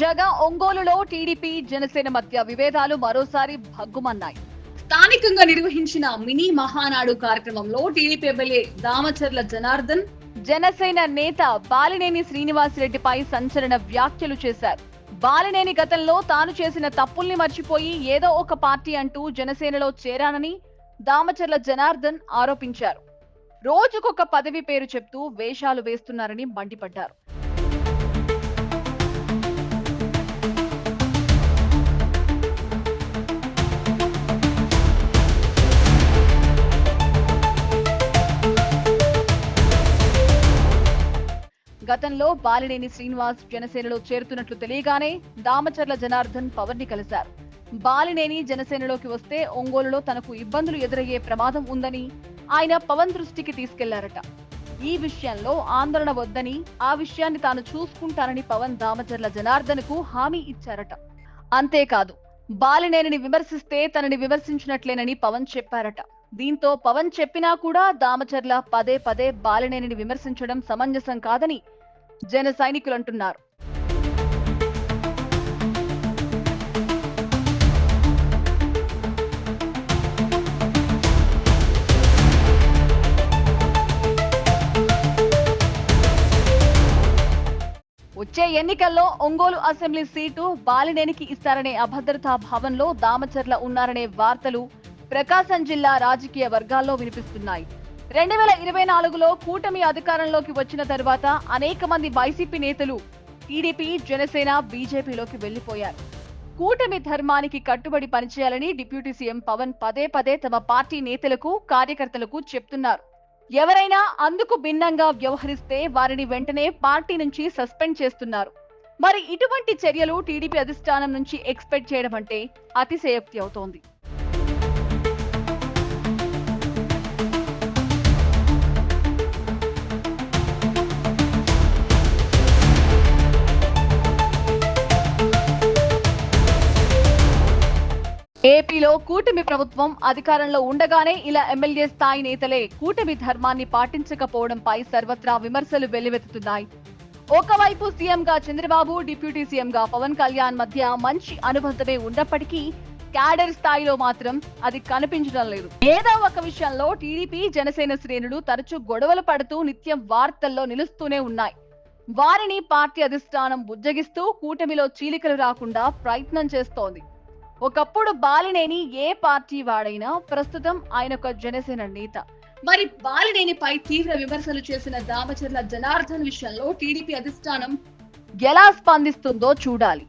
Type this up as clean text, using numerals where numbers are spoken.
తాజాగా ఒంగోలులో టీడీపీ జనసేన మధ్య విభేదాలు మరోసారి భగ్గుమన్నాయి. స్థానికంగా నిర్వహించిన మినీ మహానాడు కార్యక్రమంలో టీడీపీ ఎమ్మెల్యే దామచర్ల జనార్దన్, జనసేన నేత బాలినేని శ్రీనివాసరెడ్డిపై సంచలన వ్యాఖ్యలు చేశారు. బాలినేని గతంలో తాను చేసిన తప్పుల్ని మర్చిపోయి ఏదో ఒక పార్టీ అంటూ జనసేనలో చేరానని దామచర్ల జనార్దన్ ఆరోపించారు. రోజుకొక పదవి పేరు చెప్తూ వేషాలు వేస్తున్నారని మండిపడ్డారు. గతంలో బాలినేని శ్రీనివాస్ జనసేనలో చేరుతున్నట్లు తెలియగానే దామచర్ల జనార్దన్ పవన్ ని కలిశారు. బాలినేని జనసేనలోకి వస్తే ఒంగోలులో తనకు ఇబ్బందులు ఎదురయ్యే ప్రమాదం ఉందని ఆయన పవన్ దృష్టికి తీసుకెళ్లారట. ఈ విషయంలో ఆందోళన వద్దని, ఆ విషయాన్ని తాను చూసుకుంటానని పవన్ దామచర్ల జనార్దన్ కు హామీ ఇచ్చారట. అంతేకాదు, బాలినేనిని విమర్శిస్తే తనని విమర్శించినట్లేనని పవన్ చెప్పారట. దీంతో పవన్ చెప్పినా కూడా దామచర్ల పదే పదే బాలినేనిని విమర్శించడం సమంజసం కాదని జన సైనికులు అంటున్నారు. వచ్చే ఎన్నికల్లో ఒంగోలు అసెంబ్లీ సీటు బాలినేనికి ఇస్తారనే అభద్రతా భావంలో దామచర్ల ఉన్నారనే వార్తలు ప్రకాశం జిల్లా రాజకీయ వర్గాల్లో వినిపిస్తున్నాయి. 2024లో కూటమి అధికారంలోకి వచ్చిన తర్వాత అనేక మంది వైసీపీ నేతలు టీడీపీ, జనసేన, బీజేపీలోకి వెళ్లిపోయారు. కూటమి ధర్మానికి కట్టుబడి పనిచేయాలని డిప్యూటీ సీఎం పవన్ పదే పదే తమ పార్టీ నేతలకు, కార్యకర్తలకు చెప్తున్నారు. ఎవరైనా అందుకు భిన్నంగా వ్యవహరిస్తే వారిని వెంటనే పార్టీ నుంచి సస్పెండ్ చేస్తున్నారు. మరి ఇటువంటి చర్యలు టీడీపీ అధిష్టానం నుంచి ఎక్స్పెక్ట్ చేయడం అంటే అతిశయోక్తి అవుతోంది. ఏపీలో కూటమి ప్రభుత్వం అధికారంలో ఉండగానే ఇలా ఎమ్మెల్యే స్థాయి నేతలే కూటమి ధర్మాన్ని పాటించకపోవడంపై సర్వత్రా విమర్శలు వెల్లువెత్తుతున్నాయి. ఒకవైపు సీఎంగా చంద్రబాబు, డిప్యూటీ సీఎంగా పవన్ కళ్యాణ్ మధ్య మంచి అనుబంధమే ఉన్నప్పటికీ క్యాడర్ స్థాయిలో మాత్రం అది కనిపించడం లేదు. ఏదో ఒక విషయంలో టీడీపీ, జనసేన శ్రేణులు తరచూ గొడవలు పడుతూ నిత్యం వార్తల్లో నిలుస్తూనే ఉన్నాయి. వారిని పార్టీ అధిష్టానం బుజ్జగిస్తూ కూటమిలో చీలికలు రాకుండా ప్రయత్నం చేస్తోంది. ఒకప్పుడు బాలినేని ఏ పార్టీ వాడైనా ప్రస్తుతం ఆయన ఒక జనసేన నేత. మరి బాలినేనిపై తీవ్ర విమర్శలు చేసిన దామచర్ల జనార్దన్ విషయంలో టీడీపీ అధిష్టానం ఎలా స్పందిస్తుందో చూడాలి.